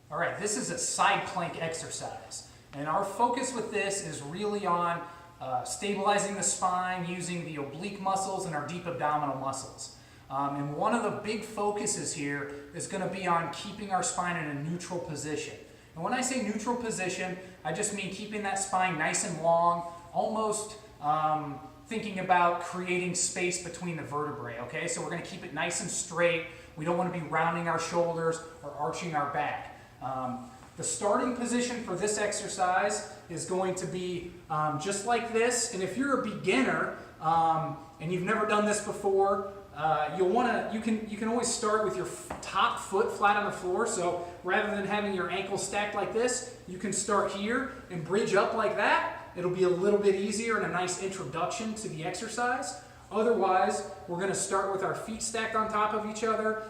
All right, this is a side plank exercise. And our focus with this is really on stabilizing the spine using the oblique muscles and our deep abdominal muscles. And one of the big focuses here is going to be on keeping our spine in a neutral position. And when I say neutral position, I just mean keeping that spine nice and long, almost thinking about creating space between the vertebrae, okay? So we're going to keep it nice and straight. We don't want to be rounding our shoulders or arching our back. The starting position for this exercise is going to be just like this. And if you're a beginner and you've never done this before, you can always start with your top foot flat on the floor. So rather than having your ankles stacked like this, you can start here and bridge up like that. It'll be a little bit easier and a nice introduction to the exercise. Otherwise, we're going to start with our feet stacked on top of each other.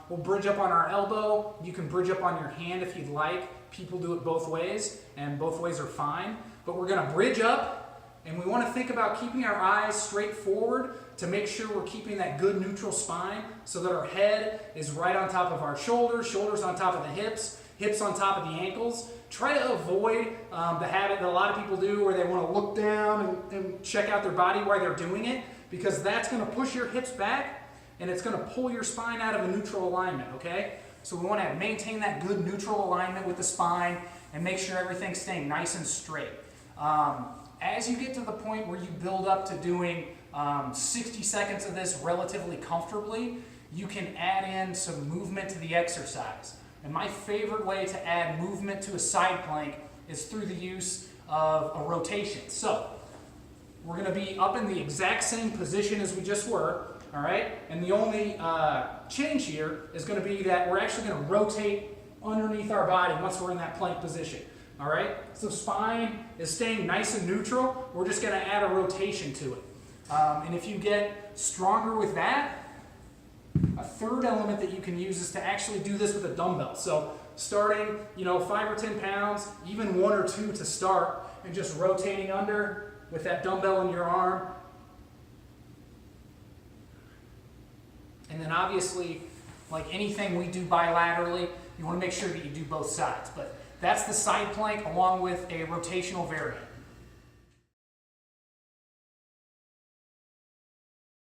We'll bridge up on our elbow. You can bridge up on your hand if you'd like. People do it both ways, and both ways are fine. But we're going to bridge up, and we want to think about keeping our eyes straight forward to make sure we're keeping that good neutral spine so that our head is right on top of our shoulders, shoulders on top of the hips, hips on top of the ankles. Try to avoid the habit that a lot of people do where they want to look down and check out their body while they're doing it, because that's going to push your hips back and it's going to pull your spine out of a neutral alignment, okay? So we want to maintain that good neutral alignment with the spine and make sure everything's staying nice and straight. As you get to the point where you build up to doing 60 seconds of this relatively comfortably, you can add in some movement to the exercise. And my favorite way to add movement to a side plank is through the use of a rotation. So we're going to be up in the exact same position as we just were, all right? And the only change here is going to be that we're actually going to rotate underneath our body once we're in that plank position, all right? So spine is staying nice and neutral. We're just going to add a rotation to it. And if you get stronger with that, a third element that you can use is to actually do this with a dumbbell. So starting, 5 or 10 pounds, even 1 or 2 to start, and just rotating under with that dumbbell in your arm. And then obviously, like anything we do bilaterally, you want to make sure that you do both sides. But that's the side plank along with a rotational variant.